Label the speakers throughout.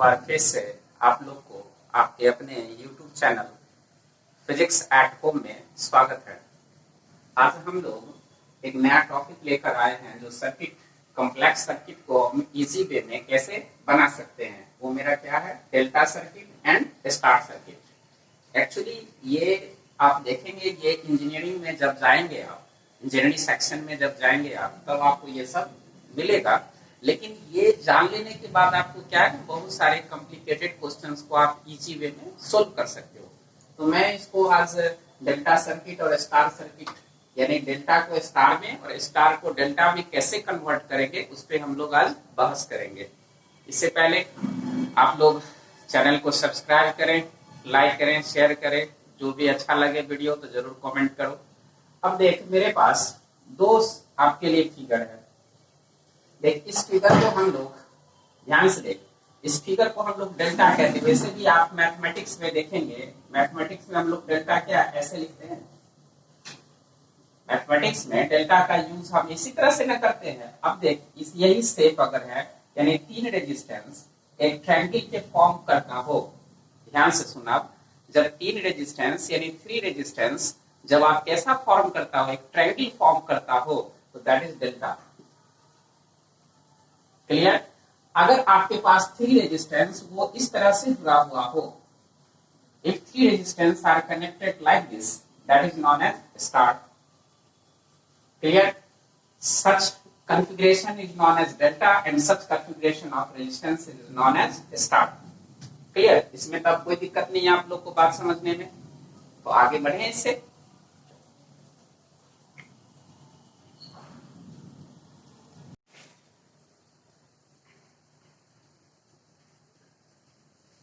Speaker 1: बार फिर से आप लोग को आपके अपने YouTube channel physics at home में स्वागत है। आज हम लोग एक नया टॉपिक लेकर आए हैं जो सर्किट कॉम्प्लेक्स सर्किट को हम इजी वे में कैसे बना सकते हैं। वो मेरा क्या है, delta circuit and star circuit. Actually ये आप देखेंगे, ये इंजीनियरिंग में जब जाएंगे आप, इंजीनियरिंग सेक्शन में जब जाएंगे आप, तब आपको ये सब मिलेगा। लेकिन ये जान लेने के बाद आपको क्या है, बहुत सारे कॉम्प्लिकेटेड क्वेश्चंस को आप इजी वे में सोल्व कर सकते हो। तो मैं इसको आज डेल्टा सर्किट और स्टार सर्किट, यानी डेल्टा को स्टार में और स्टार को डेल्टा में कैसे कन्वर्ट करेंगे, उस पर हम लोग आज बहस करेंगे। इससे पहले आप लोग चैनल को सब्सक्राइब करें, लाइक करें, शेयर करें। जो भी अच्छा लगे वीडियो तो जरूर कमेंट करो। अब देख, मेरे पास दो आपके लिए फिगर है। देख, इस फिगर को हम लोग ध्यान से देख, इस फिगर को हम लोग डेल्टा कहते हैं। वैसे भी आप मैथमेटिक्स में देखेंगे, मैथमेटिक्स में हम लोग डेल्टा क्या ऐसे लिखते हैं। मैथमेटिक्स में डेल्टा का यूज हम इसी तरह से न करते हैं। अब देख, इस यही शेप अगर है, यानी तीन रेजिस्टेंस एक ट्रायंगल के फॉर्म करता हो, ध्यान से सुना, जब तीन रेजिस्टेंस यानी थ्री रेजिस्टेंस जब आप कैसा फॉर्म करता हो, एक ट्रायंगल फॉर्म करता हो, तो दैट इज डेल्टा। क्लियर? अगर आपके पास थ्री रेजिस्टेंस वो इस तरह से जुड़ा हुआ हो, if three resistance are connected like this, that is known as star. Clear? Such configuration is known as delta and such configuration of resistance is known as star. Clear? इसमें तो अब कोई दिक्कत नहीं है आप लोग को बात समझने में। तो आगे बढ़े इससे।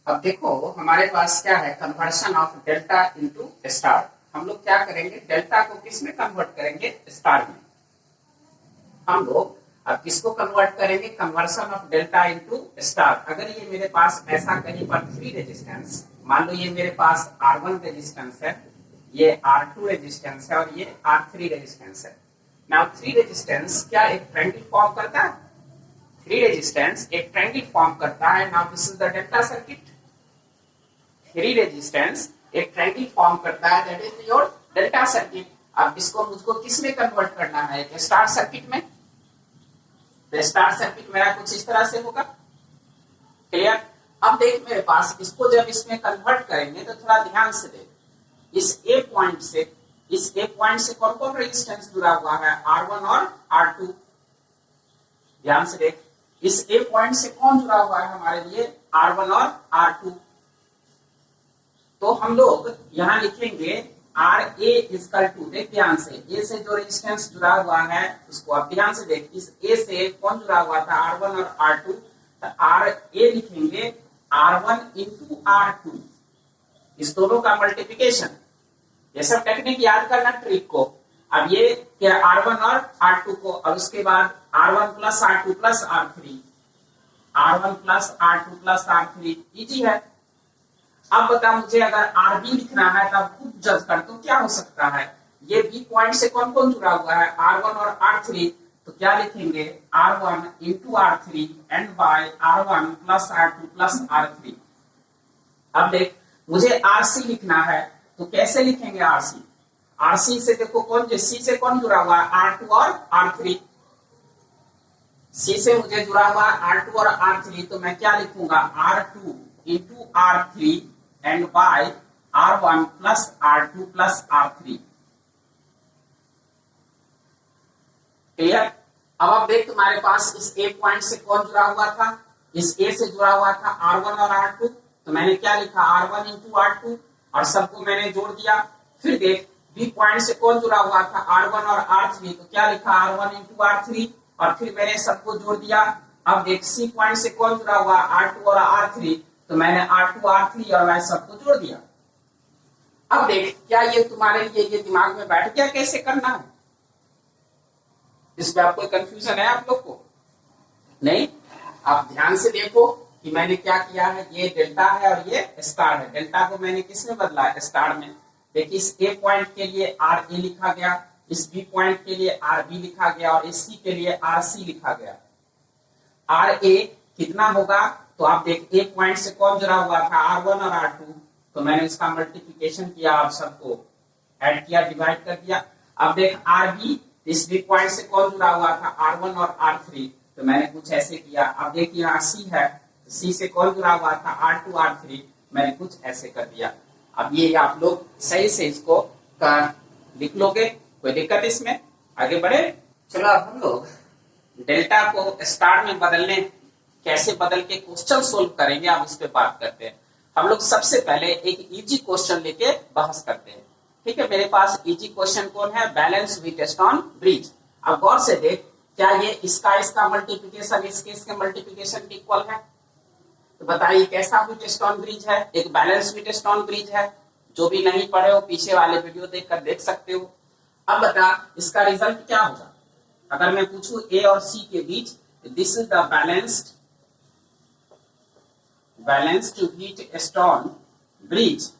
Speaker 1: अब देखो, हमारे पास क्या है, conversion of delta into star. हम लोग क्या करेंगे, डेल्टा को किस में कन्वर्ट करेंगे, स्टार में। हम लोग अब किसको कन्वर्ट करेंगे, conversion of delta into star. अगर ये मेरे पास ऐसा कहीं पर थ्री रेजिस्टेंस, मान लो ये मेरे पास R1 रेजिस्टेंस है, ये R2 रेजिस्टेंस है और ये R3 रेजिस्टेंस है। नाउ थ्री रेजिस्टेंस क्या एक ट्रायंगल फॉर्म करता है? थ्री रेजिस्टेंस एक ट्रायंगल फॉर्म करता है। Now this is the delta circuit. Three resistance एक ट्रायंगल फॉर्म करता है, that is your delta circuit. अब इसको मुझको किस में कन्वर्ट करना है, एक स्टार सर्किट में। तो स्टार सर्किट मेरा कुछ इस तरह से होगा। क्लियर? अब देख, मेरे पास इसको जब इसमें कन्वर्ट करेंगे तो थोड़ा ध्यान से देख, इस ए पॉइंट से कौन कौन रेजिस्टेंस जुड़ा हुआ है, R1 और R2। ध्यान से देख, इस ए पॉइंट से कौन जुड़ा हुआ है हमारे लिए, R1 और R2। तो हम लोग यहां लिखेंगे RA इक्वल टू, देख ध्यान से, ए से जो रेजिस्टेंस जुड़ा हुआ है उसको आप ध्यान से देख, इस ए से कौन जुड़ा हुआ था, R1 और R2। तो RA लिखेंगे R1 इंटू R2, इस दोनों का मल्टीप्लिकेशन। ये सब टेक्निक याद करना, ट्रिक को। अब ये क्या, R1 और R2 को, और उसके बाद R1 plus R2 plus R3, R1 plus R2 plus R3, easy है। अब बता मुझे, अगर RB लिखना है तो आप खुद जज कर, तो क्या हो सकता है, ये B पॉइंट से कौन कौन जुड़ा हुआ है, R1 और R3। तो क्या लिखेंगे, R1 into R3 and by R1 plus R2 plus R3। अब देख, मुझे RC लिखना है तो कैसे लिखेंगे RC। RC से देखो कौन, जो C से कौन जुड़ा हुआ है, R2 और R3। C से मुझे जुड़ा हुआ है R2 और R3, तो मैं क्या लिखूंगा, R2 into R3 and by R1 plus R2 plus R3। Clear? अब आप देख, तुम्हारे पास इस ए पॉइंट से कौन जुड़ा हुआ था, इस ए से जुड़ा हुआ था R1 और R2। तो मैंने क्या लिखा, R1 इंटू R2, और सबको मैंने जोड़ दिया। फिर देख, बी पॉइंट से कौन जुड़ा हुआ था, R1 और R3। तो क्या लिखा, R1 इंटू R3, और फिर मैंने सबको जोड़ दिया। अब देख, सी पॉइंट से कौन जुड़ा हुआ, R2 और R3। तो मैंने R2 R3 और मैं सबको जोड़ दिया। अब देख, क्या ये तुम्हारे लिए ये दिमाग में बैठ गया कैसे करना है? इसमें आप कोई कंफ्यूजन है आप लोग को? नहीं? आप ध्यान से देखो कि मैंने क्या किया है, ये डेल्टा है और ये स्टार है। डेल्टा को मैंने किस में बदला है, स्टार में। देखिए, इस ए पॉइंट के लिए RA लिखा गया, इस बी पॉइंट के लिए RB लिखा गया और इस सी के लिए RC लिखा गया। RA कितना होगा, तो आप देख एक पॉइंट से कौन जुड़ा हुआ था, R1 और R2, तो मैंने इसका मल्टीप्लिकेशन किया और सबको ऐड किया, डिवाइड कर दिया। अब देख RB, इस बी पॉइंट से कौन जुड़ा हुआ था, R1 और R3, तो मैंने कुछ ऐसे किया। अब देख यहाँ C है, C से कौन जुड़ा हुआ था, R2 R3, मैंने कुछ ऐसे कर दिया। अब ये आप लोग सही से इसको लिख लोगे, कोई दिक्कत इसमें, आगे बढ़े। चलो अब हम लोग डेल्टा को स्टार में बदलने, कैसे बदल के क्वेश्चन सोल्व करेंगे, अब उस पर बात करते हैं। हम लोग सबसे पहले एक इजी क्वेश्चन लेके बहस करते हैं, ठीक है। मेरे पास इजी क्वेश्चन कौन है, बैलेंस व्हीटस्टोन ब्रिज। अब गौर से देख, क्या ये इसका मल्टीप्लिकेशन इसके मल्टीप्लिकेशन के इक्वल है? तो बताइए कैसा व्हीटस्टोन ब्रिज है, एक बैलेंस व्हीटस्टोन ब्रिज है। जो भी नहीं पढ़े हो पीछे वाले वीडियो देखकर देख सकते हो। अब बता इसका रिजल्ट क्या होगा, अगर मैं पूछूं ए और सी के बीच, this is the balanced Wheatstone bridge.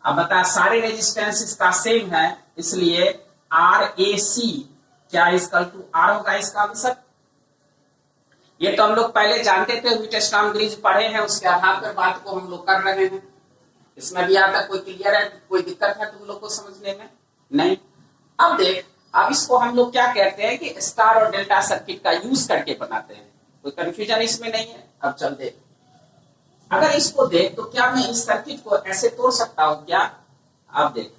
Speaker 1: अब बता सारे रेजिस्टेंस इसका सेम है, इसलिए RAC क्या इक्वल टू R होगा इसका आंसर। ये तो हम लोग पहले जानते थे, व्हीटस्टोन ब्रिज पढ़े हैं, उसके आधार पर बात को हम लोग कर रहे हैं। इसमें भी आता कोई क्लियर है, कोई दिक्कत है तुम लोग को समझने में? नहीं। अब देख, अब इसको हम लोग क्या कहते हैं कि स्टार और डेल्टा सर्किट का यूज करके बनाते हैं, कोई कंफ्यूजन इसमें नहीं है। अब चल देख, अगर इसको देख तो क्या मैं इस सर्किट को ऐसे तोड़ सकता हूं क्या? अब देख,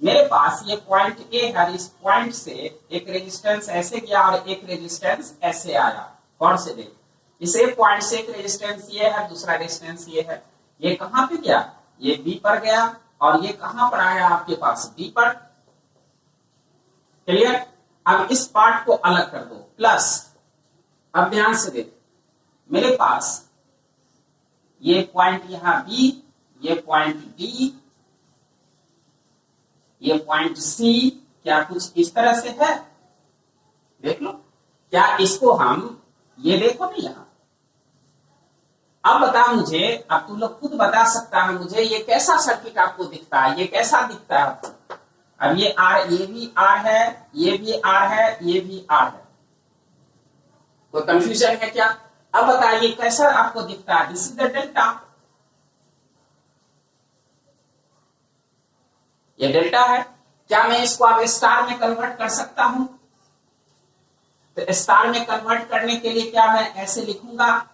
Speaker 1: मेरे पास ये पॉइंट ए है, इस पॉइंट से एक रेजिस्टेंस ऐसे गया और एक रेजिस्टेंस ऐसे आया। कौन से देख, इस एक पॉइंट से एक रेजिस्टेंस ये है, दूसरा रेजिस्टेंस ये है। ये कहां पे गया, ये बी पर गया, और ये कहां पर आया आपके पास, डी पर। क्लियर? अब इस पार्ट को अलग कर दो, प्लस, अब ध्यान से देख, मेरे पास ये पॉइंट यहां बी, ये पॉइंट डी, ये पॉइंट सी, क्या कुछ इस तरह से है? देख लो, क्या इसको हम, ये देखो ना यहां। अब बता मुझे, अब तुम लोग खुद बता सकता है मुझे, ये कैसा सर्किट आपको दिखता है, ये कैसा दिखता है आपको? अब ये आर, ये भी आर है, ये भी आर है, ये भी आर है, कोई कंफ्यूजन है क्या? अब बताइए कैसा आपको दिखता है, दिस इज द डेल्टा। ये डेल्टा है। क्या मैं इसको अब स्टार में कन्वर्ट कर सकता हूं? तो स्टार में कन्वर्ट करने के लिए क्या मैं ऐसे लिखूंगा,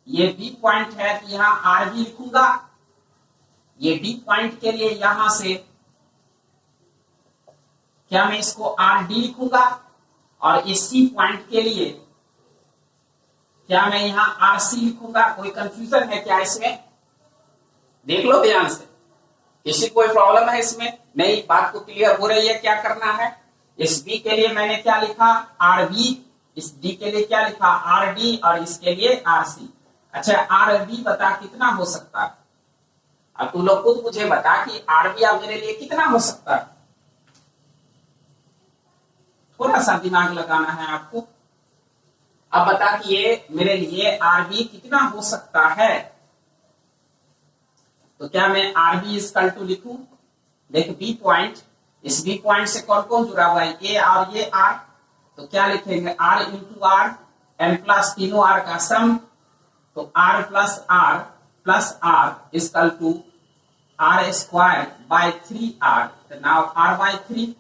Speaker 1: ये बी पॉइंट है तो यहां आर बी लिखूंगा, ये डी पॉइंट के लिए यहां से क्या मैं इसको आर डी लिखूंगा, और इस सी पॉइंट के लिए क्या मैं यहां आर सी लिखूंगा? कोई कंफ्यूजन है क्या इसमें? देख लो ध्यान से, किसी कोई प्रॉब्लम है इसमें? नहीं, बात को क्लियर हो रही है क्या करना है। इस बी के लिए मैंने क्या लिखा, आर बी, इस डी के लिए क्या लिखा, आर डी, और इसके लिए आर सी। अच्छा, आर बी बता कितना हो सकता है? अब तुम लोग खुद मुझे बता कि आर बी मेरे लिए कितना हो सकता है, थोड़ा सा दिमाग लगाना है आपको। अब बता कि ये मेरे लिए आर बी कितना हो सकता है। तो क्या मैं आर बी इक्वल टू लिखूं, देख बी पॉइंट, इस बी पॉइंट से कौन कौन जुड़ा हुआ है, ए और ये आर, तो क्या लिखेंगे, R into R, N plus तीनों आर का सम, तो R plus R equal to R square by 3r, तो नाउ r बाय 3।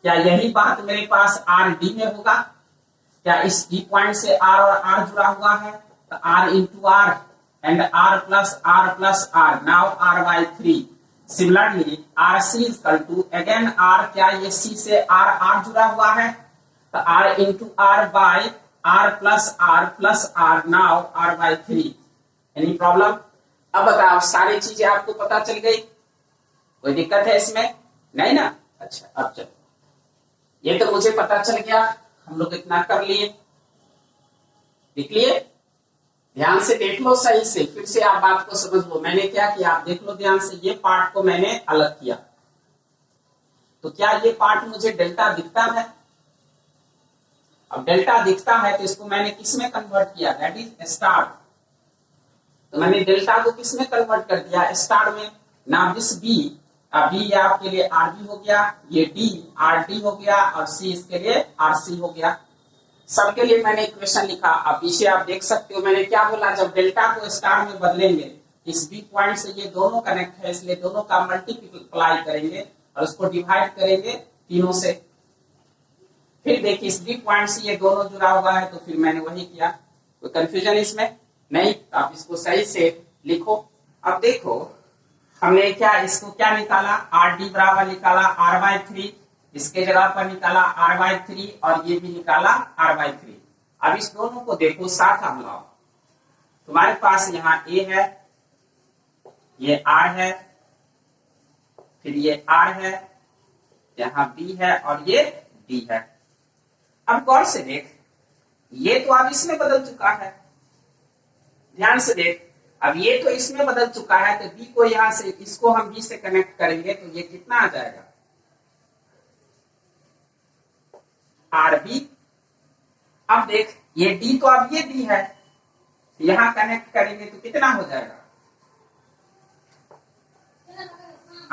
Speaker 1: क्या यही बात मेरे पास आर डी में होगा? क्या इस डी पॉइंट से आर और आर जुड़ा हुआ है, तो R into R and R plus R, now R by 3। Similarly R C equal to again R, क्या ये सी से आर जुड़ा हुआ है, तो R into R by R plus R, now R by 3। Any problem? अब बताओ, सारी चीजें आपको पता चल गई, कोई दिक्कत है इसमें? नहीं ना? अच्छा, अब चलो, ये तो मुझे पता चल गया, हम लोग इतना कर लिए, देख लिए। ध्यान से देख लो सही से, फिर से आप बात को समझ लो। मैंने क्या किया, आप देख लो ध्यान से, ये पार्ट को मैंने अलग किया, तो क्या ये पार्ट मुझे डेल्टा दिखता है? अब डेल्टा दिखता है तो इसको मैंने किस में कन्वर्ट किया, दैट इज स्टार। तो मैंने डेल्टा को किस में कन्वर्ट कर दिया, स्टार में। नाउ दिस बी, बी आपके लिए आर बी हो गया, ये डी आर डी हो गया, और सी इसके लिए आर सी हो गया। सबके लिए मैंने इक्वेशन लिखा। अब पीछे आप देख सकते हो मैंने क्या बोला, जब डेल्टा को स्टार में बदलेंगे, इस बी पॉइंट से ये दोनों कनेक्ट है, इसलिए दोनों का मल्टीप्लाई करेंगे और उसको डिवाइड करेंगे तीनों से। फिर देखिए इस बी पॉइंट से ये दोनों जुड़ा हुआ है, तो फिर मैंने वही किया। कोई कंफ्यूजन इसमें नहीं, तो आप इसको सही से लिखो। अब देखो हमने क्या इसको क्या निकाला, आर डी बराबर निकाला आर बाई थ्री, इसके जगह पर निकाला आर बाई थ्री और ये भी निकाला आर बाई थ्री। अब इस दोनों को देखो साथ हम लाओ। तुम्हारे पास यहाँ ए है, ये आर है, फिर ये आर है, यहाँ बी है और ये डी है। अब गौर से देख, ये तो अब इसमें बदल चुका है, ध्यान से देख। अब ये तो इसमें बदल चुका है, तो बी को यहां से, इसको हम बी से कनेक्ट करेंगे तो ये कितना आ जाएगा, आर बी। अब देख ये डी तो अब ये डी है, यहां कनेक्ट करेंगे तो कितना हो जाएगा,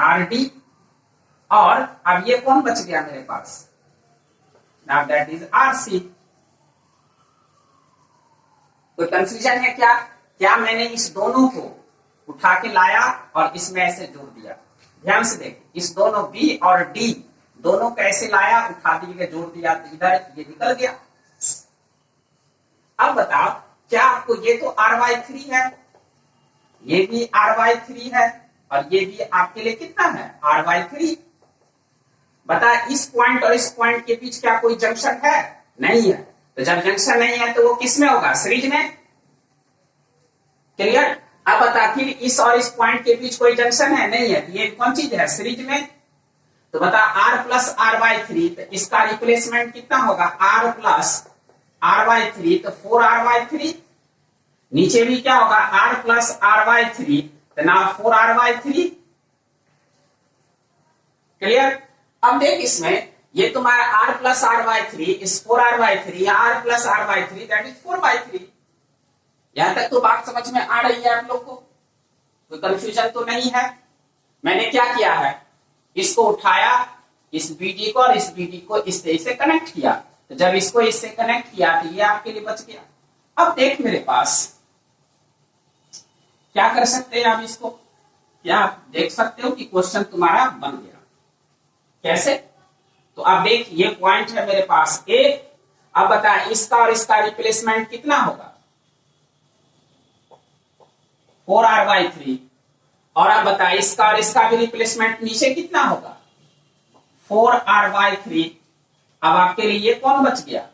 Speaker 1: आर डी। और अब ये कौन बच गया मेरे पास, now that is R C. कोई कंफ्यूजन है क्या? क्या मैंने इस दोनों को उठा के लाया और इसमें ऐसे जोड़ दिया? ध्यान से देख, इस दोनों बी और डी दोनों कैसे लाया, उठा दिए जोड़ दिया, तो इधर ये निकल गया। अब बताओ, क्या आपको, ये तो आर बाई थ्री है, ये भी आर बाई थ्री है और ये भी आपके लिए कितना है, आर बाई थ्री। बता, इस पॉइंट और इस पॉइंट के बीच क्या कोई जंक्शन है? नहीं है। तो जब जंक्शन नहीं है तो वो किस में होगा, सीरीज में। क्लियर? अब बता, फिर इस और इस पॉइंट के बीच कोई जंक्शन है? नहीं है। ये कौन चीज है, सीरीज में। तो बता, R plus R by three, तो इसका रिप्लेसमेंट कितना होगा, R plus R by three, तो 4r बाई थ्री। नीचे भी क्या होगा, R plus R by three, तो ना 4r बाई थ्री। क्लियर? अब देख इसमें, ये तुम्हारा r plus R by three इस 4r by three, R plus R by three that is 4 by three. यहां तक तो बात समझ में आ रही है आप लोग को? कोई कंफ्यूजन तो नहीं है? मैंने क्या किया है, इसको उठाया, इस बीडी को और इस बीडी को इससे कनेक्ट किया। तो जब इसको इससे कनेक्ट किया तो ये आपके लिए बच गया। अब देख मेरे पास क्या कर सकते हैं, आप इसको क्या आप देख सकते हो कि क्वेश्चन तुम्हारा बन गया। कैसे? तो अब देख, ये पॉइंट है मेरे पास ए। अब बता, इसका और इसका रिप्लेसमेंट कितना होगा, 4r बाई थ्री। और अब बता, इसका और इसका भी रिप्लेसमेंट नीचे कितना होगा, 4r बाई थ्री। अब आपके लिए ये कौन बच गया,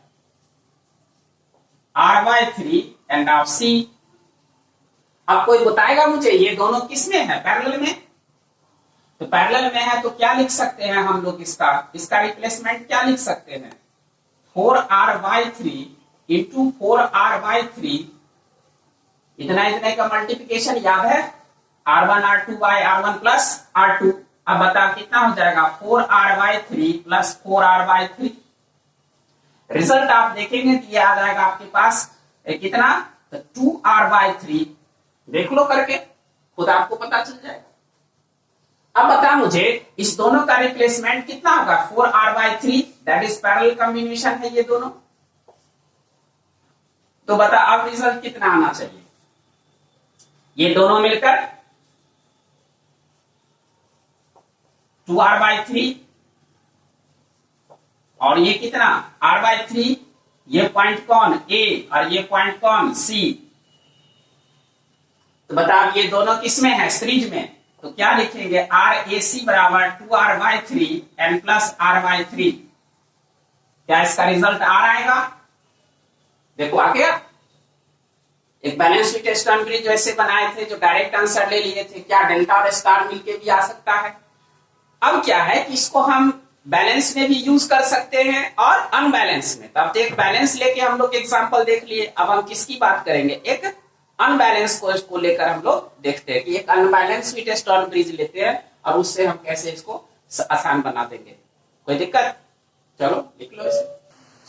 Speaker 1: r by three and now c। अब कोई बताएगा मुझे ये दोनों किस में है, पैरेलल में। तो पैरेलल में है तो क्या लिख सकते हैं हम लोग, इसका रिप्लेसमेंट क्या लिख सकते हैं, 4r by three into 4r by three. इतना इतने का मल्टीप्लिकेशन याद है, r1 r2 by r1 plus r2। अब बता कितना हो जाएगा, 4r by three plus 4r by three. Result आप देखेंगे कि ये आ जाएगा आपके पास कितना, तो 2r बाई थ्री। देख लो करके, खुद आपको पता चल जाएगा। अब बता मुझे, इस दोनों का रिप्लेसमेंट कितना होगा, 4r by three, that is parallel combination है ये दोनों। तो बता अब रिजल्ट कितना आना चाहिए, ये दोनों मिलकर 2r बाई थ्री और ये कितना, r बाई थ्री। ये पॉइंट कौन, ए, और ये पॉइंट कौन, सी। तो बता अब ये दोनों किसमें है, सीरीज में। तो क्या लिखेंगे, आर ए सी बराबर 2r by three N plus r by three. क्या इसका रिजल्ट आ आएगा, देखो आ गया। एक बैलेंस टेस्ट ऑन ब्रिज वैसे बनाए थे जो डायरेक्ट आंसर ले लिए थे, क्या डेल्टा और स्टार मिलके भी आ सकता है। अब क्या है कि इसको हम बैलेंस में भी यूज कर सकते हैं और अनबैलेंस में। तो अब एक बैलेंस लेके हम लोग एग्जांपल देख लिए, अब हम किसकी बात करेंगे, एक अनबैलेंस को लेकर हम लोग देखते हैं कि एक अनबैलेंस भी टेस्ट ऑन ब्रिज लेते हैं और उससे हम कैसे इसको आसान बना देंगे। कोई दिक्कत? चलो लिख लो इसे।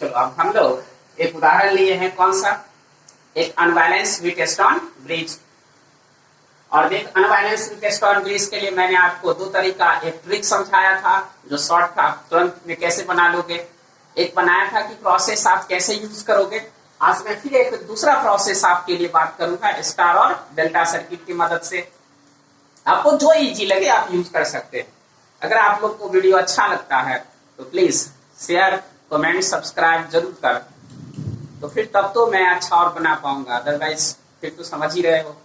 Speaker 1: चलो अब हम लोग एक उदाहरण लिए हैं, कौन सा, एक अनबैलेंस टेस्ट ऑन ब्रिज। और देख, अनबैलेंस टेस्ट ऑन ब्रिज के लिए मैंने आपको दो तरीका, एक ट्रिक समझाया था जो शॉर्ट था, तुरंत में कैसे बना लोगे। एक बनाया था कि प्रोसेस आप कैसे यूज करोगे। आज मैं फिर एक दूसरा प्रोसेस आपके लिए बात करूंगा स्टार और डेल्टा सर्किट की मदद से। आपको जो इजी लगे आप यूज कर सकते हैं। अगर आप लोग को वीडियो अच्छा लगता है तो प्लीज शेयर, कमेंट, सब्सक्राइब जरूर कर, तो फिर तब तो मैं अच्छा और बना पाऊंगा, अदरवाइज फिर तो समझ ही रहे हो।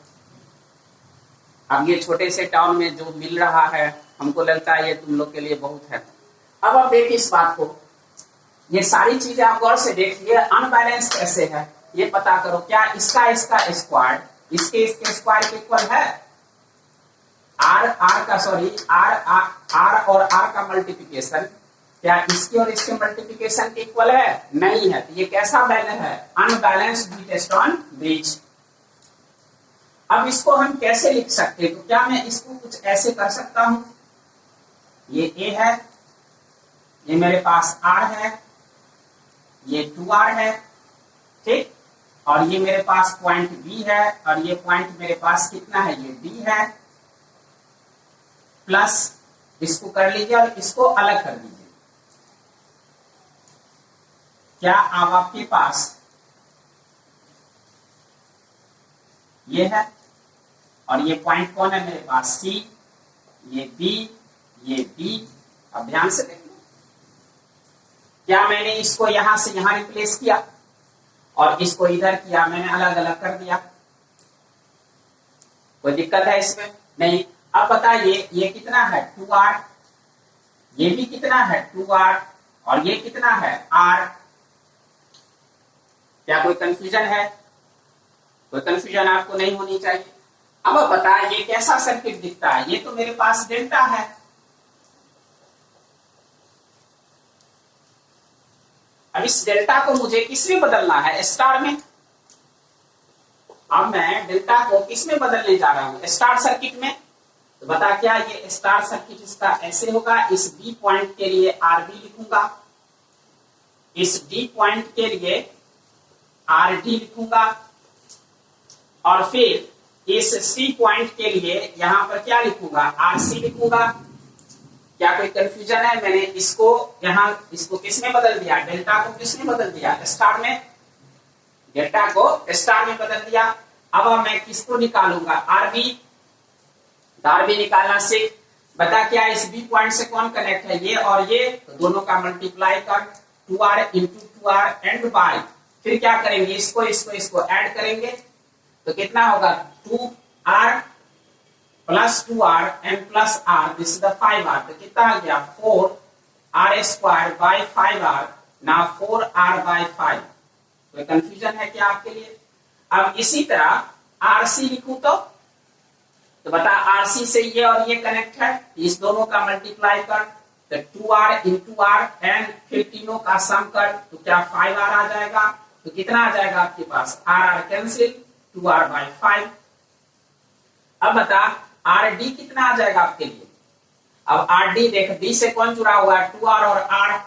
Speaker 1: अब ये छोटे से टाउन में जो मिल रहा है हमको लगता है ये तुम लोग के लिए बहुत है। अब आप देखिए इस बात को, ये सारी चीजें आप गौर से देखिए, अनबैलेंस कैसे है ये पता करो। क्या इसका स्क्वायर इसके स्क्वायर के इक्वल है? आर और आर का मल्टीप्लिकेशन क्या इसके और इसके मल्टीप्लिकेशन के इक्वल है? नहीं है। तो ये कैसा बैलेंस है? Unbalanced test on bridge. अब इसको हम कैसे लिख सकते हैं? तो क्या मैं इसको कुछ ऐसे कर सकता हूं, ये ए है, ये मेरे पास आर है, ये 2r है, ठीक, और ये मेरे पास पॉइंट बी है, और ये पॉइंट मेरे पास कितना है? ये डी है, प्लस इसको कर लीजिए और इसको अलग कर दीजिए। क्या अब आपके पास ये है, और ये पॉइंट कौन है मेरे पास? सी, ये बी, ये डी। अब ध्यान से देखिए, क्या मैंने इसको यहां से यहां रिप्लेस किया और इसको इधर किया, मैंने अलग अलग कर दिया, कोई दिक्कत है इसमें? नहीं। अब बताइए ये कितना है? 2r, ये भी कितना है? 2r, और ये कितना है? r। क्या कोई कंफ्यूजन है? कोई कंफ्यूजन आपको नहीं होनी चाहिए। अब बताइए ये कैसा सर्किट दिखता है? ये तो मेरे पास डेल्टा है, अब इस डेल्टा को मुझे किसमें बदलना है? स्टार में। अब मैं डेल्टा को किसमें बदलने जा रहा हूं? स्टार सर्किट में। तो बता क्या ये स्टार सर्किट इसका ऐसे होगा, इस बी पॉइंट के लिए आर बी लिखूंगा, इस डी पॉइंट के लिए आर डी लिखूंगा, और फिर इस सी पॉइंट के लिए यहां पर क्या लिखूंगा? आर सी लिखूंगा। क्या कोई कंफ्यूजन है? मैंने इसको यहां इसको किसमें बदल दिया? डेल्टा को किसमें बदल दिया? स्टार में। डेल्टा को स्टार में बदल दिया। अब मैं किसको निकालूंगा? आरबी। आरबी निकालना से बता क्या इस बी पॉइंट से कौन कनेक्ट है? ये और ये, तो दोनों का मल्टीप्लाई कर 2r into 2r and bye, फिर क्या करेंगे? इसको ऐड करेंगे तो कितना होगा? 2r plus 2r and plus r, this is the 5r, तो कितना आ गया? 4r स्क्वायर बाय 5r, ना 4r बाय 5। कोई कंफ्यूजन है क्या आपके लिए? अब इसी तरह rc लिखूं तो बता rc से ये और ये कनेक्ट है, इस दोनों का मल्टीप्लाई कर, तो 2r इंटू r एंड फिर तीनों का सम कर, तो क्या 5r आ जाएगा? तो कितना आ जाएगा आपके पास? r cancel, 2r bye 5। अब बता आर डी कितना आ जाएगा आपके लिए? अब आर डी देख, डी से कौन जुड़ा हुआ है? 2r और r,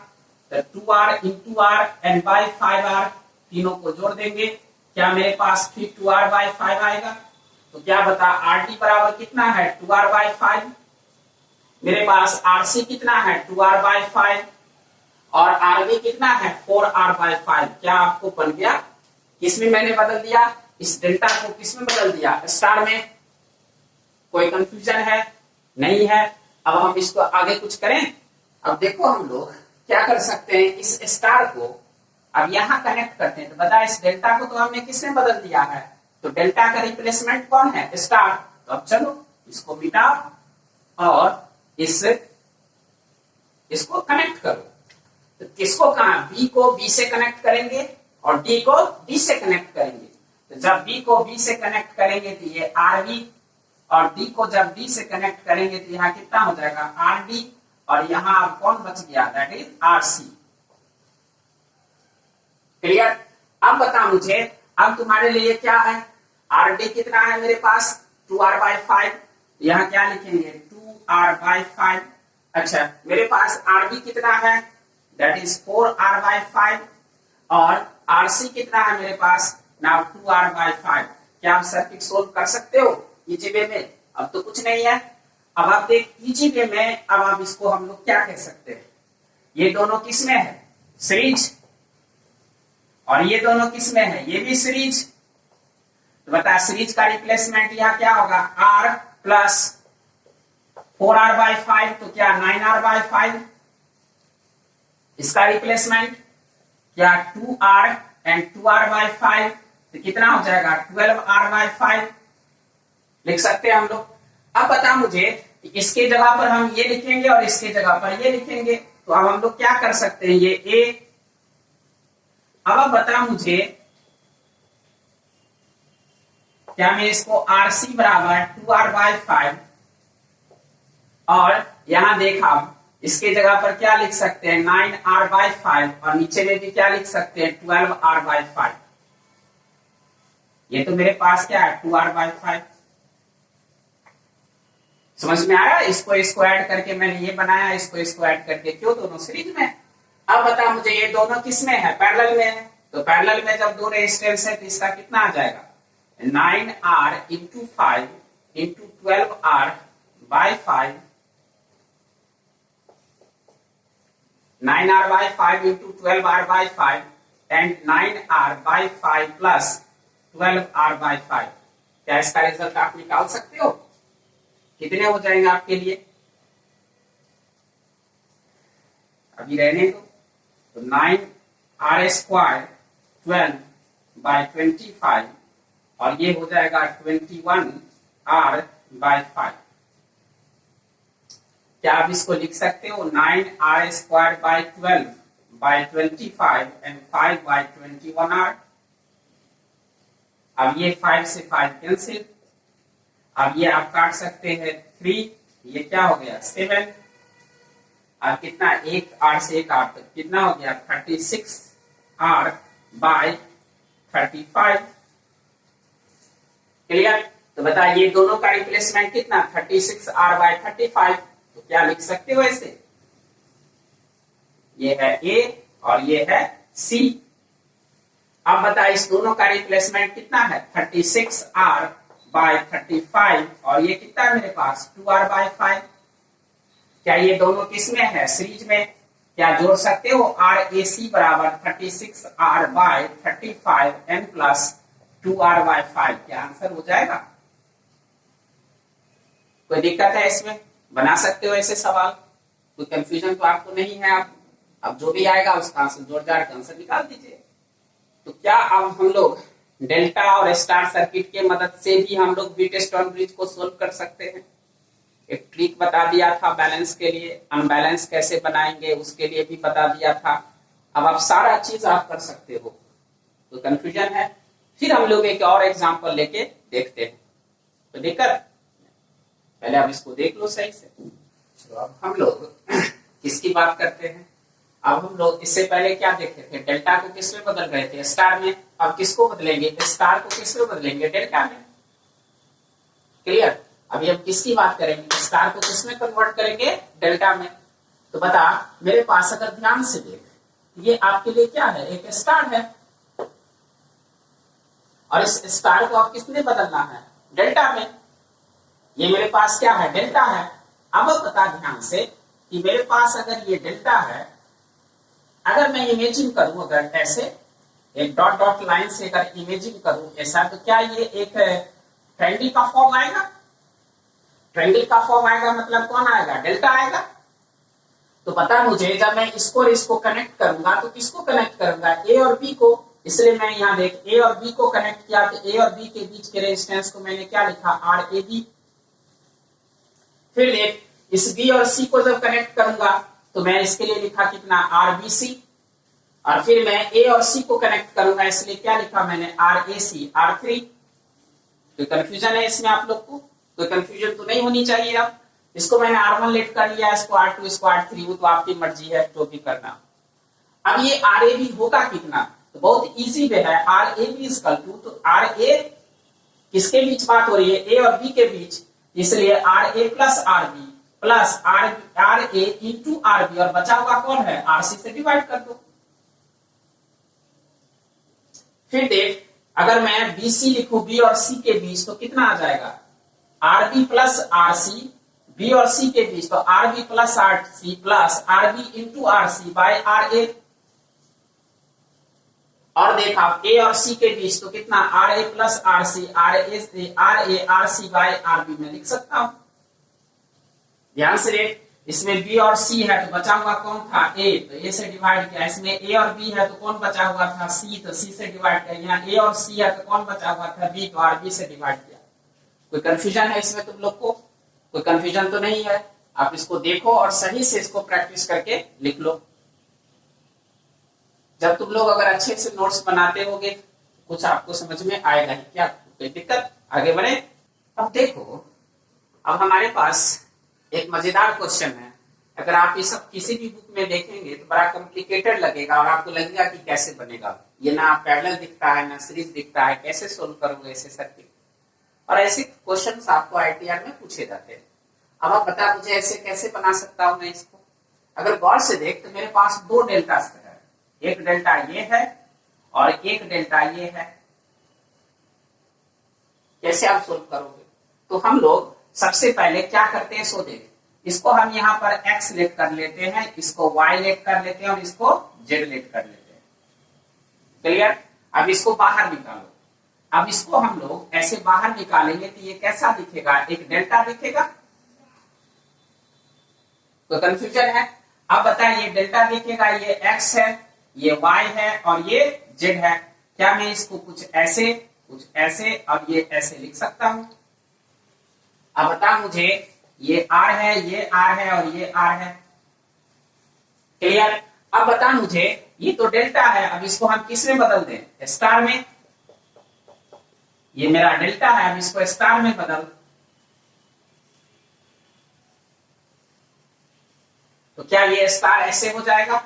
Speaker 1: तो 2r into r and bye 5r, तीनों को जोड़ देंगे, क्या मेरे पास फिर 2r बाय 5 आएगा? तो क्या बता आर डी बराबर कितना है? 2r bye 5। मेरे पास rc कितना है? 2r बाय 5, और rb कितना है? 4r by 5। क्या आपको बन गया? किसमें मैंने बदल दिया? इस डेल्टा को किसमें बदल दिया? स्टार में। कोई कंफ्यूजन है? नहीं है। अब हम इसको आगे कुछ करें। अब देखो हम लोग क्या कर सकते हैं, इस स्टार को अब यहां कनेक्ट करते हैं। तो बता इस डेल्टा को तो हमने किसमें बदल दिया है? तो डेल्टा का रिप्लेसमेंट कौन है? स्टार। तो अब चलो इसको मिटाओ और इसको कनेक्ट करो। तो किसको कहा? बी को बी से कनेक्ट करेंगे और डी को डी से कनेक्ट करेंगे। तो जब बी को बी से कनेक्ट करेंगे तो ये आरबी, और डी को जब डी से कनेक्ट करेंगे तो यहाँ कितना हो जाएगा? आर डी, और यहाँ अब कौन बच गया? That is R C. Clear? अब बता मुझे, अब तुम्हारे लिए क्या है? आर डी कितना है मेरे पास? 2r bye 5। यहाँ क्या लिखेंगे? 2r bye 5। अच्छा, मेरे पास आर बी कितना है? दैट इज 4r बाय 5, और आर सी कितना है मेरे पास? Now 2r bye 5। क्या आप सर्किट सोल्व कर सकते हो इजी वे में? अब तो कुछ नहीं है। अब आप देख इजी वे में, अब आप इसको हम लोग क्या कह सकते हैं? ये दोनों किस में है? सीरीज, और ये दोनों किस में है, ये भी सीरीज। तो बता सीरीज का रिप्लेसमेंट यहाँ क्या होगा, r प्लस 4r/5, तो क्या 9r/5। इसका रिप्लेसमेंट क्या 2r एंड 2r/5, तो कितना हो जाएगा 12r/5 लिख सकते हैं हम लोग। अब बता मुझे इसके जगह पर हम ये लिखेंगे और इसके जगह पर ये लिखेंगे, तो अब हम लोग क्या कर सकते हैं, ये a। अब बता मुझे क्या मैं इसको RC बराबर 2r/5, और यहां देखा इसके जगह पर क्या लिख सकते हैं 9r/5, और नीचे में भी क्या लिख सकते हैं 12r/5। ये तो मेरे पास क्या है 2r/5। समझ में आया, इसको ऐड करके मैंने ये बनाया, इसको ऐड करके, क्यों, दोनों सीरीज में। अब बता मुझे ये दोनों किस में है, पैरेलल में है। तो पैरेलल में जब दो रेजिस्टेंस है तो इसका कितना आ जाएगा 9r into 5 into 12r/5, 9r/5 into 12r/5 and 9r/5 plus 12r/5। क्या इसका रिजल्ट आप निकाल सकते हो, कितने हो जाएंगे आपके लिए, अभी रहने दो। तो 9r² 12/25, और ये हो जाएगा 21r/5। क्या आप इसको लिख सकते हो 9r² 12/25 एंड 5/21r। अब ये 5 से 5 कैंसिल, अब ये आप काट सकते हैं 3, ये क्या हो गया 7, अब कितना एक r से एक r तक कितना हो गया 36r/35। क्लियर। तो बताइए ये दोनों का रिप्लेसमेंट कितना 36r/35, तो क्या लिख सकते हो ऐसे, ये है A और ये है C। अब बताइए इस दोनों का रिप्लेसमेंट कितना है 36r/35, और ये कितना है मेरे पास 2r/5। क्या ये दोनों किस में है, सीरीज में। क्या जोड़ सकते हो RAC बराबर 36r/35 n प्लस 2r/5, क्या आंसर हो जाएगा। कोई दिक्कत है इसमें, बना सकते हो ऐसे सवाल, कोई कंफ्यूजन तो आपको नहीं है। आप अब जो भी आएगा उसका आंसर जोड़दार का आंसर निकाल दीजिए। तो क्या अब हम लोग डेल्टा और स्टार सर्किट के मदद से भी हम लोग वीटस्टोन ब्रिज को सोल्व कर सकते हैं। एक ट्रिक बता दिया था बैलेंस के लिए, अनबैलेंस कैसे बनाएंगे उसके लिए भी बता दिया था। अब आप सारा चीज आप कर सकते हो, तो कंफ्यूजन है। फिर हम लोग एक और एग्जांपल लेके देखते हैं, तो दिक्कत पहले आप इसको देख लो सही से। तो अब हम लोग किसकी बात करते हैं, अब हम लोग इससे पहले क्या देखे थे, डेल्टा को किस में बदल रहे थे स्टार में। अब किसको बदलेंगे, स्टार को किस में बदलेंगे, डेल्टा में। क्लियर। अभी हम किसकी बात करेंगे, स्टार को किस में कन्वर्ट करेंगे, डेल्टा में। तो बता मेरे पास अगर ध्यान से देख, ये आपके लिए क्या है, एक स्टार है, और इस स्टार को आप किस में बदलना है, डेल्टा में। ये मेरे पास क्या है, डेल्टा है। अब बता ध्यान से कि मेरे पास अगर ये डेल्टा है, अगर मैं इमेजिन करूं, अगर ऐसे एक डॉट डॉट लाइन से अगर इमेजिन करूं ऐसा, तो क्या ये एक ट्रायंगल का फॉर्म आएगा। ट्रायंगल का फॉर्म आएगा मतलब कौन आएगा, डेल्टा आएगा। तो पता मुझे जब मैं इसको और इसको कनेक्ट करूंगा तो किसको कनेक्ट करूंगा, ए और बी को। इसलिए मैं यहाँ देख ए और बी को कनेक्ट किया, तो ए और बी के बीच के रेजिस्टेंस को मैंने क्या लिखा, आर ए बी। फिर देख इस बी और सी को जब कनेक्ट करूंगा तो मैं इसके लिए लिखा कितना, आर बी सी। और फिर मैं ए और सी को कनेक्ट करूंगा, इसलिए क्या लिखा मैंने, R A C, R three. तो कंफ्यूजन है इसमें आप लोग को, कोई कंफ्यूजन तो नहीं होनी चाहिए। अब इसको मैंने R1 लेट कर लिया, इसको R2, इसको R3, वो तो आपकी मर्जी है जो भी करना। अब ये RAB होगा कितना, तो बहुत इजी वे है, RAB इक्वल टू, तो RA किसके बीच बात हो रही है, A और B के बीच, इसलिए RA plus RB plus RA into RB, और बचा हुआ कौन है, RC से डिवाइड कर दो। फिर देख अगर मैं BC लिखूं B और C के बीच, तो कितना आ जाएगा, RB प्लस RC, B और C के बीच, तो RB plus RC plus RB into RC by RA। और देखा ए और सी के बीच, तो कितना R A plus R C, R A R C by R B में लिख सकता हूं। ध्यान से देख, इसमें बी और सी है तो बचा हुआ कौन था ए, तो ए से डिवाइड किया। इसमें ए और बी है तो कौन बचा हुआ था सी, तो सी से डिवाइड किया। यहाँ ए और सी है तो कौन बचा हुआ था बी, तो आर बी से डिवाइड किया। कोई कंफ्यूजन है इसमें तुम लोग को? कोई कंफ्यूजन तो नहीं है? आप इसको देखो और सही से इसको प्रैक्टिस करके लिख लो। जब तुम लोग अगर अच्छे से नोट्स बनाते होगे कुछ आपको समझ में आएगा ही। क्या कोई दिक्कत? आगे बढ़े। अब देखो, अब हमारे पास एक मजेदार क्वेश्चन है। अगर आप ये सब किसी भी बुक में देखेंगे तो बड़ा कॉम्प्लिकेटेड लगेगा और आपको लगेगा कि कैसे बनेगा ये, ना पैरेलल दिखता है ना सीरीज दिखता है, कैसे सोल्व करोगे ऐसे सर्किट। और ऐसे क्वेश्चंस आपको आईटीआर में पूछे जाते हैं। अब आप बता मुझे ऐसे कैसे बना सकता हूं मैं इसको? अगर गौर से देख तो मेरे पास दो डेल्टा है, एक डेल्टा ये है और एक डेल्टा ये है। कैसे आप सोल्व करोगे? तो हम लोग सबसे पहले क्या करते हैं सो देख, इसको हम यहाँ पर x लेट कर लेते हैं, इसको y लेट कर लेते हैं और इसको z लेट कर लेते हैं। क्लियर? अब इसको बाहर निकालो। अब इसको हम लोग ऐसे बाहर निकालेंगे तो ये कैसा दिखेगा? एक डेल्टा दिखेगा। तो कंफ्यूजन है? अब बताइए, ये डेल्टा दिखेगा, ये x है, ये y है और ये z है। क्या मैं इसको कुछ ऐसे और ये ऐसे लिख सकता हूं? अब बता मुझे, ये r है, ये r है और ये r है। क्लियर? अब बता मुझे, ये तो डेल्टा है, अब इसको हम किस में बदल दें? स्टार में। ये मेरा डेल्टा है, अब इसको स्टार में बदल। तो क्या ये स्टार ऐसे हो जाएगा?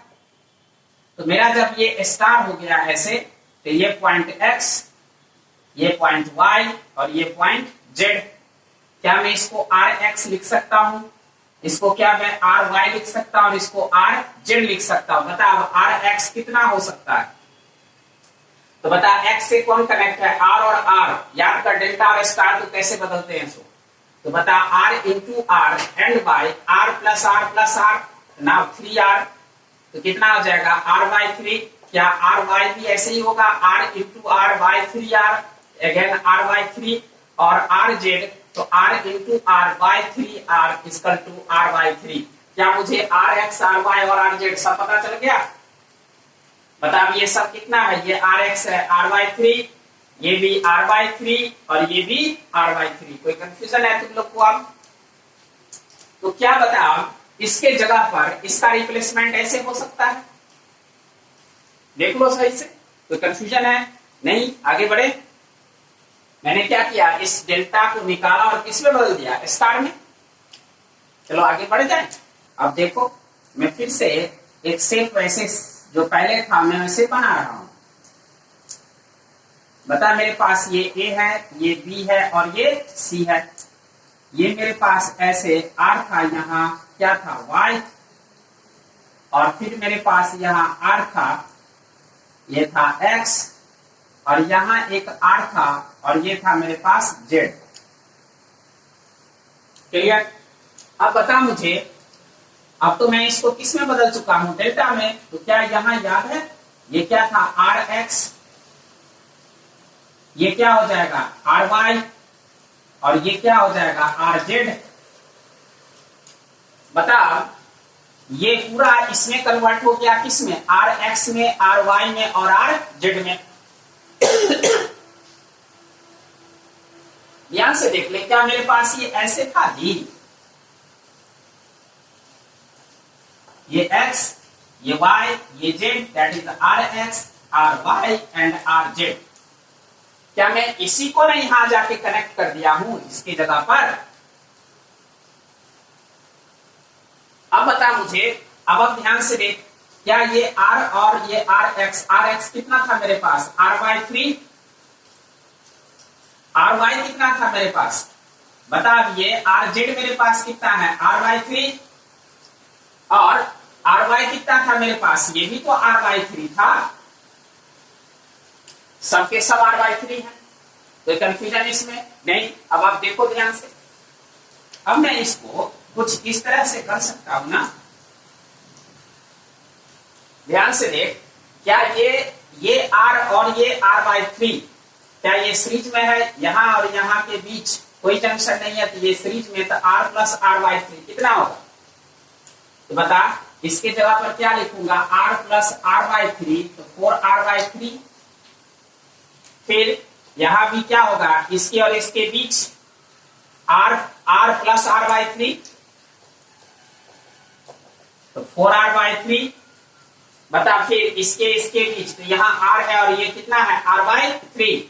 Speaker 1: तो मेरा जब ये स्टार हो गया ऐसे, तो ये पॉइंट x, ये पॉइंट y और ये पॉइंट z। क्या मैं इसको rx लिख सकता हूं? इसको क्या मैं ry लिख सकता हूं और इसको rz लिख सकता हूं? बता अब rx कितना हो सकता है? तो बता x से कौन कनेक्ट है? r और r। याद कर, डेल्टा और स्टार तो कैसे बदलते हैं सो। तो बता r into r and by r plus r now 3r। तो कितना हो जाएगा? r by 3। क्या r y भी ऐसे ही होगा? r into r by 3r, again r by 3 और r z, तो r into r by 3r equal to r by 3। क्या मुझे rx, ry और rz सब पता चल गया? बता अब ये सब कितना है? ये rx है, r बाय 3, ये भी r बाय 3 और ये भी r बाय 3। कोई कंफ्यूजन है तुम लोग को? अब तो क्या बता, इसके जगह पर इसका रिप्लेसमेंट ऐसे हो सकता है? देख लो सही से। कोई कंफ्यूजन है? नहीं? आगे बढ़े। मैंने क्या किया, इस डेल्टा को निकाला और किस में बदल दिया? स्टार में। चलो आगे बढ़ जाए। अब देखो, मैं फिर से एक सेप वैसे जो पहले था मैं वैसे बना रहा हूं। बता, मेरे पास ये A है, ये B है और ये C है। ये मेरे पास ऐसे R था, यहाँ क्या था? Y। और फिर मेरे पास यहाँ R था, ये था X और यहाँ एक R था और ये था मेरे पास Z। क्लियर? अब बता मुझे, अब तो मैं इसको किस में बदल चुका हूं? डेल्टा में। तो क्या यहाँ याद है ये क्या था? Rx। ये क्या हो जाएगा? Ry और ये क्या हो जाएगा? Rz। बता, ये पूरा इसमें कन्वर्ट हो गया किसमें? Rx में, Ry में और Rz में। ध्यान से देख ले, क्या मेरे पास ये ऐसे था जी? ये x, ये y, ये z, that is rx, ry and rz। क्या मैं इसी को ना यहां जाके कनेक्ट कर दिया हूं इसकी जगह पर? अब बता मुझे, अब ध्यान से देख, क्या ये r और ये rx कितना था मेरे पास? r/3। ry कितना था मेरे पास? बता, अब ये rz मेरे पास कितना है? r/3 और ry कितना था मेरे पास? ये भी तो r/3 था। सबके सब r/3 है। कोई कंफ्यूजन इसमें नहीं? अब आप देखो ध्यान से। अब मैं इसको कुछ इस तरह से कर सकता हूं ना। ध्यान से देख, क्या ये ये आर और ये आर बाई थ्री, क्या ये सीरीज में है? यहाँ और यहाँ के बीच कोई जंक्शन नहीं है, तो ये सीरीज में, तो R plus R by three कितना होगा? तो बता, इसके जगह पर क्या लिखूंगा? R plus R by three, तो 4r/3। फिर यहां भी क्या होगा? इसके और इसके बीच R plus R by three, तो 4r/3। बता, फिर इसके बीच, तो यहाँ आर है और ये कितना है? r/3,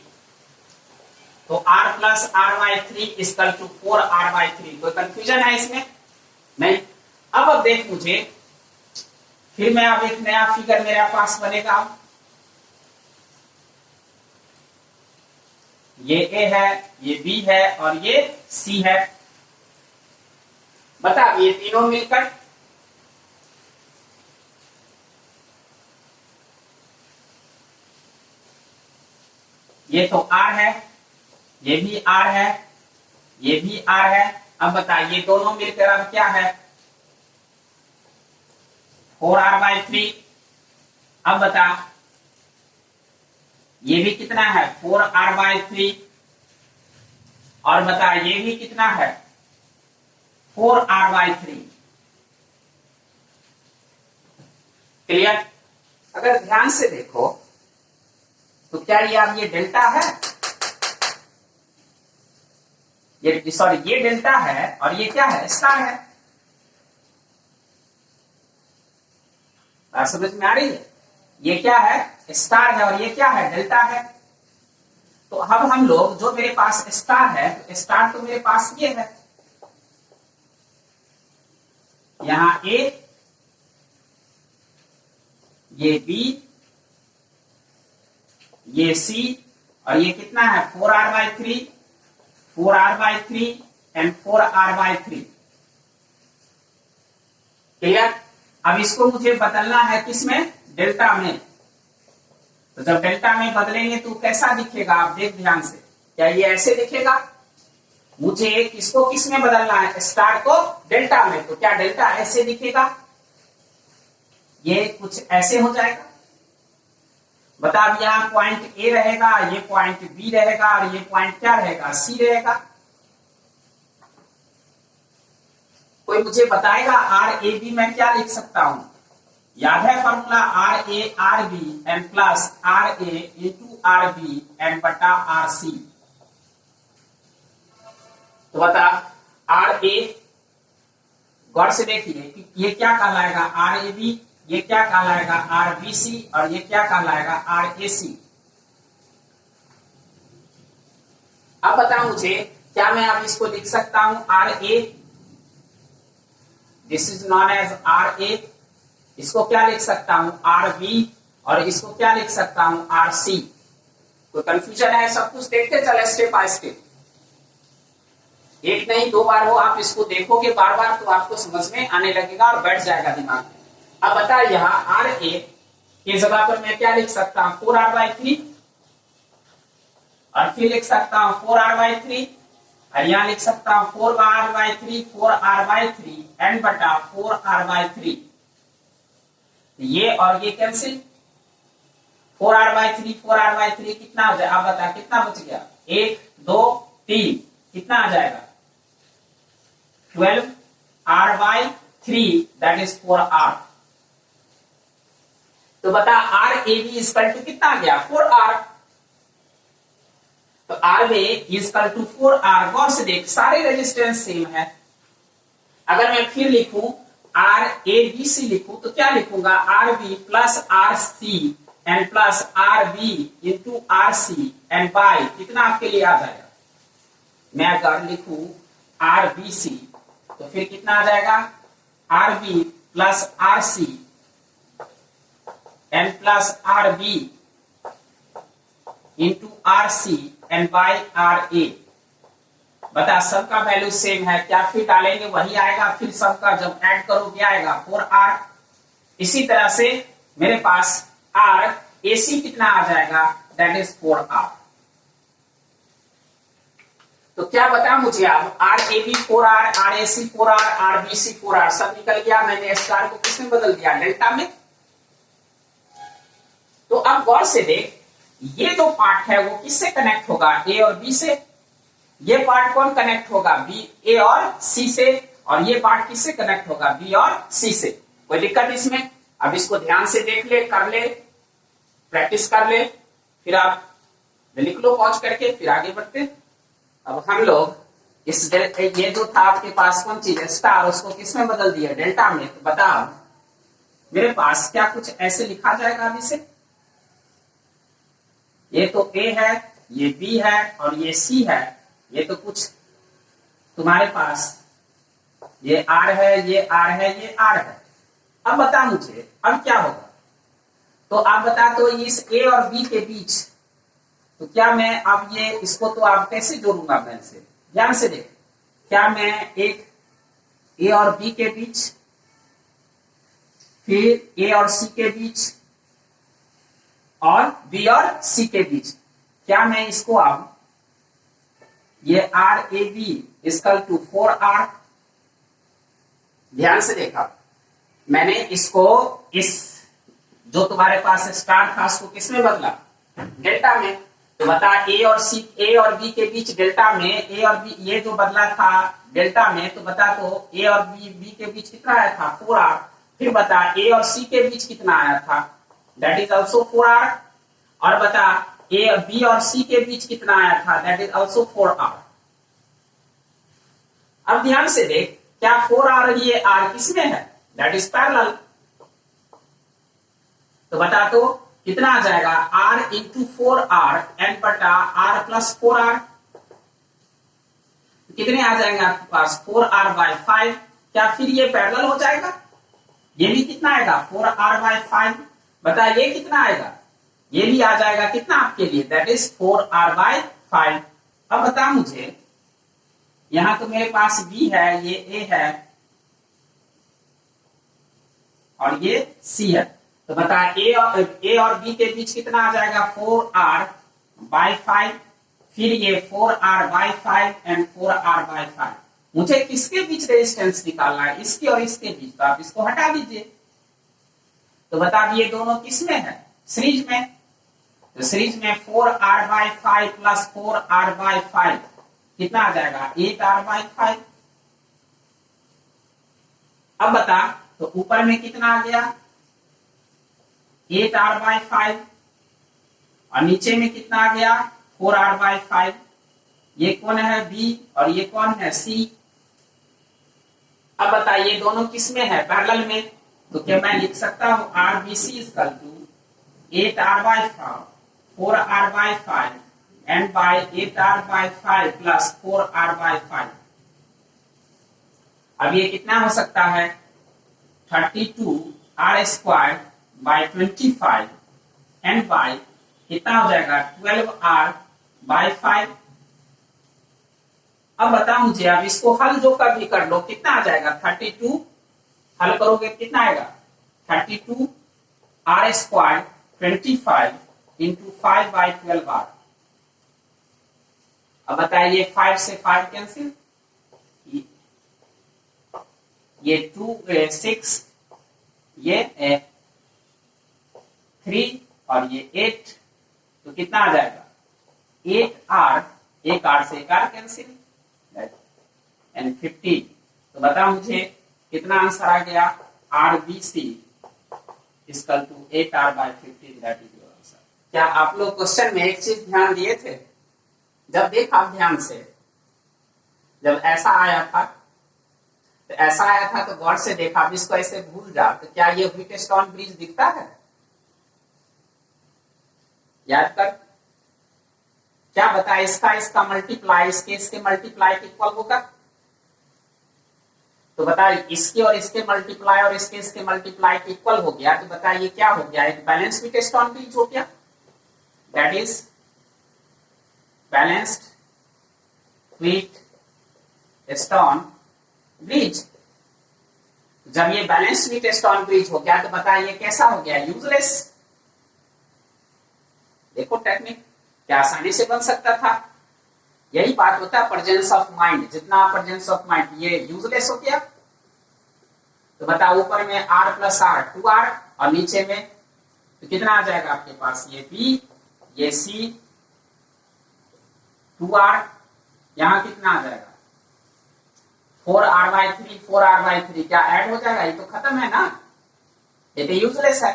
Speaker 1: तो r plus r/3 equal to 4r/3। कोई कंफ्यूजन है इसमें? नहीं। अब देख मुझे, फिर मैं अब एक नया फिगर मेरे पास बनेगा। ये ए है, ये बी है और ये सी है। बता, ये तीनों मिलकर ये तो आर है, ये भी आर है, ये भी आर है। अब बता, ये दोनों मिलकर अब क्या है? 4r/3। अब बता, ये भी कितना है? 4r/3। और बता, ये भी कितना है? 4r/3। क्लियर? अगर ध्यान से देखो तो क्या ये अब ये डेल्टा है? ये सॉरी, ये डेल्टा है और ये क्या है? स्टार है। बात समझ में आ रही है? ये क्या है? स्टार है और ये क्या है? डेल्टा है। तो अब हम लोग, जो मेरे पास स्टार है, तो स्टार तो मेरे पास ये है, यहां ए, ये बी, ये सी और ये कितना है? 4r/3, 4r/3 and 4r/3। Clear? अब इसको मुझे बदलना है किसमें? डेल्टा में। तो जब डेल्टा में बदलेंगे तो कैसा दिखेगा? आप देख ध्यान से। क्या ये ऐसे दिखेगा? मुझे इसको किस में बदलना है? स्टार को डेल्टा में। तो क्या डेल्टा ऐसे दिखेगा? ये कुछ ऐसे हो जाएगा। बता, अब यहाँ पॉइंट ए रहेगा, ये पॉइंट बी रहेगा और ये पॉइंट क्या रहेगा? सी रहेगा। कोई मुझे बताएगा आर ए बी मैं क्या लिख सकता हूं? याद है formula? R A R B N plus R A into R B N बटा आर सी। तो बता, आर ए, गौर से देखिए कि ये क्या कहलाएगा? आर ए बी, ये क्या कहलाएगा? आर बी सी, और ये क्या कहलाएगा? आर ए सी। अब बता मुझे, क्या मैं अब इसको लिख सकता हूं R A? This is known as R A. इसको क्या लिख सकता हूं? R B. और इसको क्या लिख सकता हूं? R C. तो कंफ्यूजन है? सब कुछ देखते चले स्टेप बाय स्टेप, एक नहीं दो बार हो, आप इसको देखोगे बार बार तो आपको समझ में आने लगेगा और बैठ जाएगा दिमाग में। अब बता, यहाँ आर ए की जगह पर मैं क्या लिख सकता हूं? 4r/3, और फिर लिख सकता हूं 4r/3, और यहां लिख सकता हूं 4r/3, 4r/3 एन बटा 4r/3। ये और ये कैंसिल, 4r/3, 4r/3 कितना हो जाए? आप बता, कितना बच गया? 1 2 3, कितना आ जाएगा? 12r/3, that is 4r। तो बता, R A B equal to कितना आ गया? 4r। तो R B equal to 4r। गौर से देख, सारे रेजिस्टेंस सेम है। अगर मैं फिर लिखूं आर ए बी सी लिखूं तो क्या लिखूंगा? R B plus R C and plus R B into R C and by कितना आपके लिए आ जाएगा? मैं अगर लिखूं आर बी सी तो फिर कितना आ जाएगा? R B plus R C N plus R B into R C N by R A. बता, सबका वैल्यू सेम है, क्या फिर डालेंगे वही आएगा, फिर सबका जब ऐड करोगे आएगा 4r। इसी तरह से मेरे पास आर ए सी कितना आ जाएगा? That is 4r। तो क्या बता मुझे अब? R A B 4r, R A C 4r, R B C 4r सब निकल गया। मैंने स्टार को किसमें बदल दिया? डेल्टा में। तो अब गौर से देख, ये जो पार्ट है वो किससे कनेक्ट होगा, ए और बी से। ये पार्ट कौन कनेक्ट होगा, बी, ए और सी से। और ये पार्ट किससे कनेक्ट होगा, बी और सी से। कोई दिक्कत इसमें? अब इसको ध्यान से देख ले, कर ले, प्रैक्टिस कर ले, फिर आप लिख लो पॉज करके, फिर आगे बढ़ते। अब हम लोग इस ये जो था आपके पास कौन चीज है, स्टार, उसको किसमें बदल दिया, डेल्टा में। तो बता, मेरे पास क्या कुछ ऐसे लिखा जाएगा अभी से, ये तो ए है, ये बी है और ये सी है, ये तो कुछ तुम्हारे पास ये आर है, ये आर है, ये आर है। अब बता मुझे अब क्या होगा, तो आप बता, तो इस ए और बी के बीच, तो क्या मैं अब ये इसको तो आप कैसे जोड़ूंगा मैं से, ध्यान से देख, क्या मैं एक ए और बी के बीच, फिर ए और सी के बीच और बी और सी के बीच, क्या मैं इसको अब ये R A B equal to 4R, ध्यान से देखा मैंने इसको, इस जो तुम्हारे पास स्टार था उसको किसमें बदला, डेल्टा में। तो बता, ए और सी, ए और बी के बीच डेल्टा में, ए और बी ये जो बदला था डेल्टा में, तो बता तो ए और बी के बीच कितना आया था, 4R। फिर बता, ए और सी के बीच कितना आया था, दैट इज ऑल्सो 4R। और बता, ए बी और सी के बीच कितना आया था, दैट इज ऑल्सो 4R। अब ध्यान से देख, क्या 4R ये R किसमें है, दैट इज पैरेलल। तो बता तो कितना आ जाएगा, R इंटू 4R एन बटा R प्लस 4R, कितने आ जाएंगे आपके पास, 4R बाय 5। क्या फिर ये पैरेलल हो जाएगा, ये भी कितना आएगा, 4R बाय 5। बता ये कितना आएगा, ये भी आ जाएगा कितना आपके लिए, दैट इज 4R बाय 5। अब बता मुझे, यहां तो मेरे पास B है, ये A है और ये C है। तो बता, ए और बी के बीच कितना आ जाएगा, 4R बाय 5, फिर ये 4R by 5 and 4R by 5। मुझे किसके बीच रेजिस्टेंस निकालना है, इसके और इसके बीच, तो आप इसको हटा दीजिए। तो बता, ये दोनों किसमें है, सीरीज में। तो सीरीज में 4R by 5 plus 4R by 5 कितना आ जाएगा, 8R बाय 5। अब बता, तो ऊपर में कितना आ गया, 8R बाय 5 और नीचे में कितना आ गया, 4R बाय 5। ये कौन है, B, और ये कौन है, C। अब बता, ये दोनों किस में है, पैरेलल में। तो क्या मैं लिख सकता हूं, RBC equal to 8R by 5, 4R by 5 and by 8R by 5 plus 4R by 5। अब ये कितना हो सकता है, 32R square by 25 and bye कितना हो जाएगा, 12R बाय 5। अब बता मुझे, अब इसको हल जो कर भी कर लो, कितना आ जाएगा, 32 हल करोगे कितना आएगा, 32R square 25 into 5 bye 12R। अब बताइए, 5 से 5 कैंसिल, ये 2 6, ये 3 और ये 8, तो कितना आ जाएगा, 8R, एक R से एक R कैंसिल एंड 15। तो बता मुझे कितना आंसर आ गया, RBC equal to 8R by 15, that is your answer. क्या आप लोग क्वेश्चन में एक चीज ध्यान दिए थे, जब देखा ध्यान से, जब ऐसा आया था, तो ऐसा आया था तो गौर से देखा, अब इसको ऐसे भूल जा, तो क्या ये व्हीटस्टोन ब्रिज दिखता है, याद कर, क्या बता, इसका मल्टीप्लाई इसके मल्टीप्लाई के इक्वल होगा। तो बता, इसके और इसके मल्टीप्लाई और इसके मल्टीप्लाई के इक्वल हो गया, तो बता ये क्या हो गया, एक बैलेंस व्हीटस्टोन ब्रिज हो गया, that is balanced Wheatstone bridge. जब ये बैलेंस्ड व्हीटस्टोन ब्रिज हो गया, तो बता ये कैसा हो गया, यूजलेस। देखो टेक्निक क्या आसानी से बन सकता था, यही बात होता है प्रेजेंस ऑफ माइंड, जितना प्रेजेंस ऑफ माइंड, ये यूजलेस हो गया। तो बता, ऊपर में R प्लस R 2R और नीचे में तो कितना आ जाएगा आपके पास, ये बी, ये सी, 2r, यहां कितना आ जाएगा 4r/3, 4r/3 क्या ऐड हो जाएगा, ये तो खत्म है ना, ये तो यूजलेस है।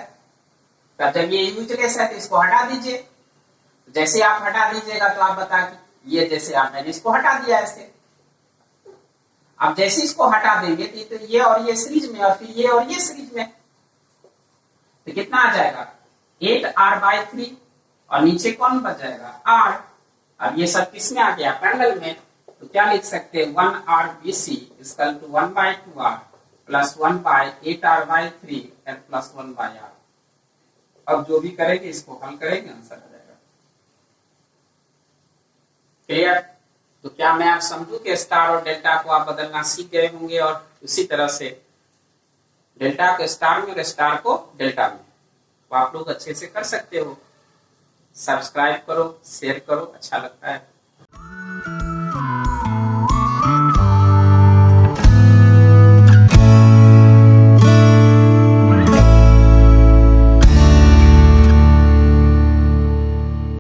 Speaker 1: तो जब ये यूजलेस है तो इसको हटा दीजिए। जैसे आप हटा दीजिएगा तो आप बता कि ये जैसे आपने इसको हटा दिया ऐसे, अब जैसे इसको हटा देंगे तो ये और ये सीरीज में, और फिर ये और ये सीरीज में, तो कितना आ जाएगा 8r/3, और नीचे कौन बच जाएगा r। अब ये सब किसमें आ गया, पैरेलल में, तो क्या लिख सकते हैं 1r/BC equal to 1/2r plus 1/8r/3 and plus 1/r। अब जो भी करेंगे इसको हल करेंगे, आंसर आ जाएगा। क्लियर? तो क्या मैं आप समझू कि स्टार और डेल्टा को आप बदलना सीख गए होंगे, और उसी तरह से डेल्टा को स्टार में और स्टार को डेल्टा में, तो आप लोग अच्छे से कर सकते हो। सब्सक्राइब करो, शेयर करो, अच्छा लगता है।